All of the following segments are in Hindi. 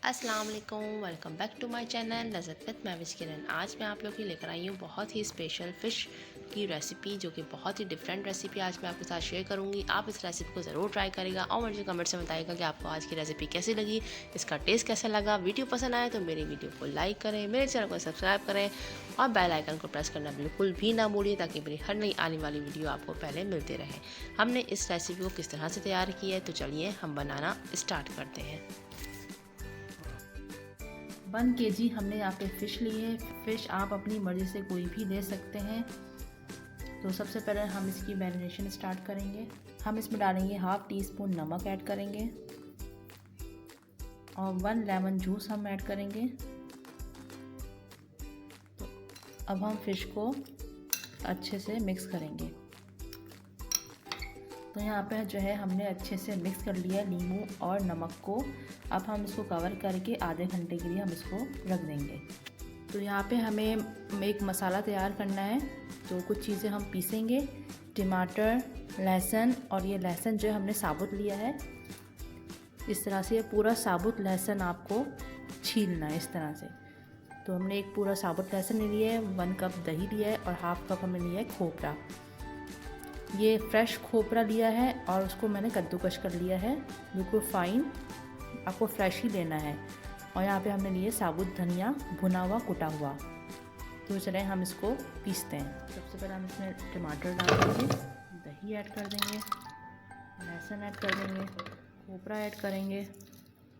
अस्सलाम वालेकुम, welcome back to my channel Lazzat with Mahwish Kiran. आज मैं आप लोगों के लिए लेकर आई हूँ बहुत ही स्पेशल फ़िश की रेसिपी, जो कि बहुत ही डिफरेंट रेसिपी आज मैं आपके साथ शेयर करूँगी। आप इस रेसिपी को ज़रूर ट्राई करेगा और मुझे कमेंट्स में बताइएगा कि आपको आज की रेसिपी कैसी लगी, इसका टेस्ट कैसा लगा। वीडियो पसंद आए तो मेरी वीडियो को लाइक करें, मेरे चैनल को सब्सक्राइब करें और बेल आइकन को प्रेस करना बिल्कुल भी ना भूलिए, ताकि मेरी हर नई आने वाली वीडियो आपको पहले मिलते रहे। हमने इस रेसिपी को किस तरह से तैयार किया है, तो चलिए हम बनाना स्टार्ट करते हैं। 1 kg हमने यहाँ पे फ़िश ली है। फ़िश आप अपनी मर्ज़ी से कोई भी ले सकते हैं। तो सबसे पहले हम इसकी मैरिनेशन स्टार्ट करेंगे। हम इसमें डालेंगे 1/2 टीस्पून नमक ऐड करेंगे और 1 लेमन जूस हम ऐड करेंगे। तो अब हम फ़िश को अच्छे से मिक्स करेंगे। तो यहाँ पे जो है हमने अच्छे से मिक्स कर लिया नींबू और नमक को। अब हम इसको कवर करके आधे घंटे के लिए हम इसको रख देंगे। तो यहाँ पे हमें एक मसाला तैयार करना है। तो कुछ चीज़ें हम पीसेंगे, टमाटर, लहसुन, और ये लहसुन जो है हमने साबुत लिया है। इस तरह से पूरा साबुत लहसुन आपको छीलना है इस तरह से। तो हमने एक पूरा साबुत लहसुन ले लिया है, 1 कप दही लिया है और 1/2 कप हमने लिया है खोपरा। ये फ्रेश खोपरा लिया है और उसको मैंने कद्दूकस कर लिया है, बिल्कुल फाइन। आपको फ्रेश ही लेना है। और यहाँ पे हमने लिए साबुत धनिया भुना हुआ कुटा हुआ। तो चले हम इसको पीसते हैं। सबसे पहले हम इसमें टमाटर डाल देंगे, दही ऐड कर देंगे, लहसुन ऐड कर देंगे, खोपरा ऐड करेंगे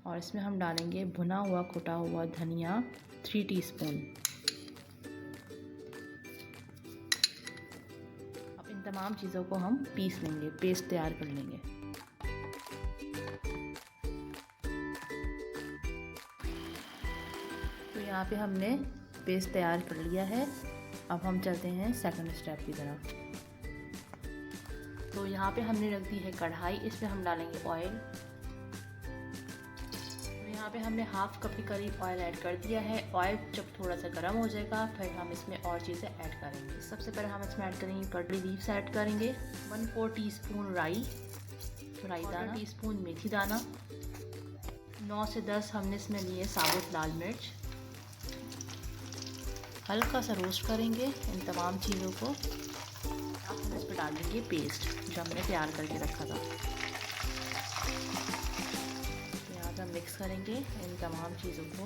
और इसमें हम डालेंगे भुना हुआ कुटा हुआ धनिया 3 टीस्पून। तमाम चीज़ों को हम पीस लेंगे, पेस्ट तैयार कर लेंगे। तो यहाँ पे हमने पेस्ट तैयार कर लिया है। अब हम चलते हैं सेकंड स्टेप की तरफ। तो यहाँ पे हमने रख दी है कढ़ाई, इसमें हम डालेंगे ऑयल। यहाँ पे हमने 1/2 कप के करीब ऑयल ऐड कर दिया है। ऑयल जब थोड़ा सा गर्म हो जाएगा फिर हम इसमें और चीज़ें ऐड करेंगे। सबसे पहले हम इसमें ऐड करेंगे कड़ी लीव्स ऐड करेंगे, 1/4 टीस्पून राई दाना, टीस्पून मेथी दाना, 9 से 10 हमने इसमें लिए साबुत लाल मिर्च। हल्का सा रोस्ट करेंगे इन तमाम चीज़ों को। अब हम इस पर डाल देंगे पेस्ट जो हमने तैयार करके रखा था। मिक्स करेंगे इन तमाम चीज़ों को।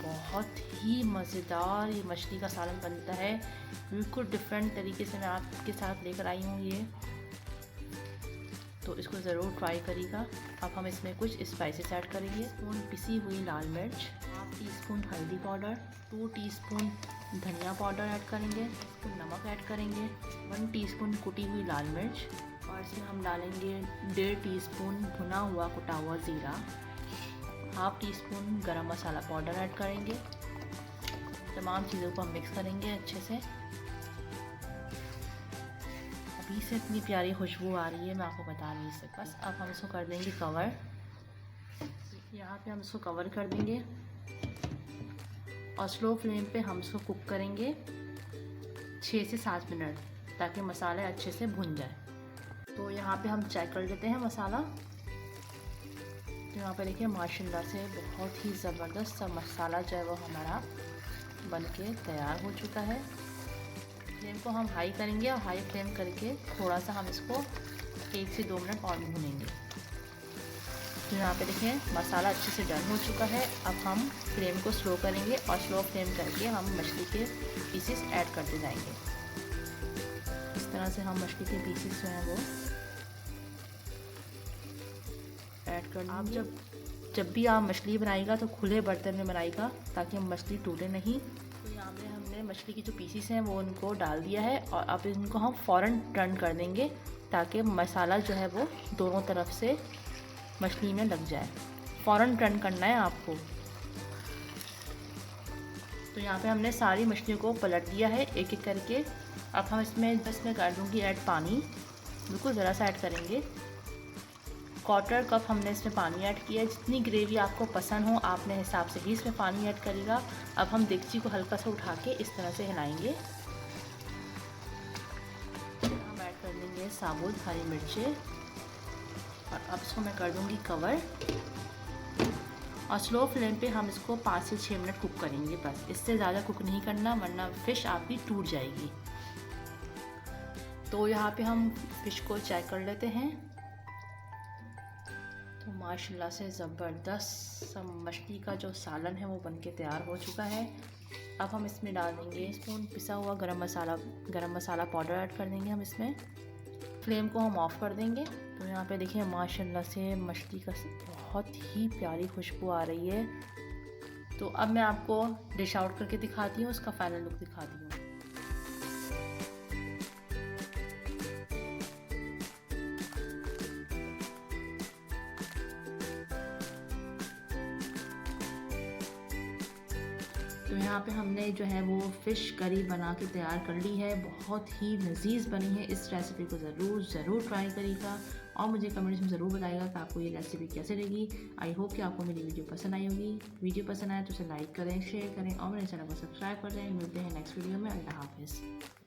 बहुत ही मज़ेदार ये मछली का सालन बनता है, बिल्कुल डिफरेंट तरीके से मैं आपके साथ लेकर आई हूँ ये। तो इसको ज़रूर ट्राई करिएगा। अब हम इसमें कुछ स्पाइसेस ऐड करेंगे। स्पून पिसी हुई लाल मिर्च, 1/2 टीस्पून हल्दी पाउडर, 2 टीस्पून धनिया पाउडर ऐड करेंगे, नमक ऐड करेंगे, 1 टीस्पून कुटी हुई लाल मिर्च और इसमें हम डालेंगे 1.5 टीस्पून भुना हुआ कुटा हुआ ज़ीरा, 1/2 टीस्पून गरम मसाला पाउडर ऐड करेंगे। तमाम चीज़ों को हम मिक्स करेंगे अच्छे से। अभी से इतनी प्यारी खुशबू आ रही है, मैं आपको बता नहीं सकती। बस अब हम इसको कर देंगे कवर। यहाँ पे हम इसको कवर कर देंगे और स्लो फ्लेम पे हम इसको कुक करेंगे 6 से 7 मिनट, ताकि मसाले अच्छे से भुन जाए। तो यहाँ पे हम चेक कर लेते हैं मसाला। तो यहाँ पर देखिए माशाल्लाह से बहुत ही ज़बरदस्त सा मसाला जो है वो हमारा बनके तैयार हो चुका है। फ्लेम को हम हाई करेंगे और हाई फ्लेम करके थोड़ा सा हम इसको 1 से 2 मिनट और भूनेंगे। तो यहाँ पे देखें मसाला अच्छे से डन हो चुका है। अब हम फ्लेम को स्लो करेंगे और स्लो फ्लेम करके हम मछली के पीसेस ऐड करते जाएंगे। इस तरह से हम मछली के पीसेस जो हैं वो ऐड कर। आप जब भी आप मछली बनाएगा तो खुले बर्तन में बनाएगा, ताकि मछली टूटे नहीं। तो यहाँ पे हमने मछली की जो पीसीस हैं वो उनको डाल दिया है और अब इनको हम फ़ौरन टर्न कर देंगे, ताकि मसाला जो है वो दोनों तरफ से मछली में लग जाए। फ़ौरन टर्न करना है आपको। तो यहाँ पे हमने सारी मछलियों को पलट दिया है एक एक करके। अब हम इसमें कर दूँगी ऐड पानी, बिल्कुल ज़रा सा ऐड करेंगे। 1/4 कप हमने इसमें पानी ऐड किया है। जितनी ग्रेवी आपको पसंद हो आपने हिसाब से ही इसमें पानी ऐड करेगा। अब हम देगची को हल्का सा उठा के इस तरह से हिलाएंगे। हम ऐड कर देंगे साबुत हरी मिर्चें और अब इसको मैं कर दूंगी कवर। और स्लो फ्लेम पे हम इसको 5 से 6 मिनट कुक करेंगे बस। इससे ज़्यादा कुक नहीं करना वरना फ़िश आपकी टूट जाएगी। तो यहाँ पे हम फ़िश को चेक कर लेते हैं। तो माशाल्लाह से ज़बरदस्त मछली का जो सालन है वो बनके तैयार हो चुका है। अब हम इसमें डाल देंगे स्पून पिसा हुआ गरम मसाला पाउडर ऐड कर देंगे हम इसमें। फ्लेम को हम ऑफ़ कर देंगे। तो यहाँ पे देखिए माशाल्लाह से मछली का बहुत ही प्यारी खुशबू आ रही है। तो अब मैं आपको डिश आउट करके दिखाती हूँ, उसका फाइनल लुक दिखाती हूँ। तो यहाँ पे हमने जो है वो फ़िश करी बना के तैयार कर ली है। बहुत ही लजीज बनी है। इस रेसिपी को ज़रूर ट्राई करिएगा और मुझे कमेंट्स में ज़रूर बताइएगा कि आपको ये रेसिपी कैसे लगी। आई होप कि आपको मेरी वीडियो पसंद आई होगी। वीडियो पसंद आए तो उसे लाइक करें, शेयर करें और मेरे चैनल को सब्सक्राइब कर दें। मिलते हैं नेक्स्ट वीडियो में। अल्लाह हाफिज़।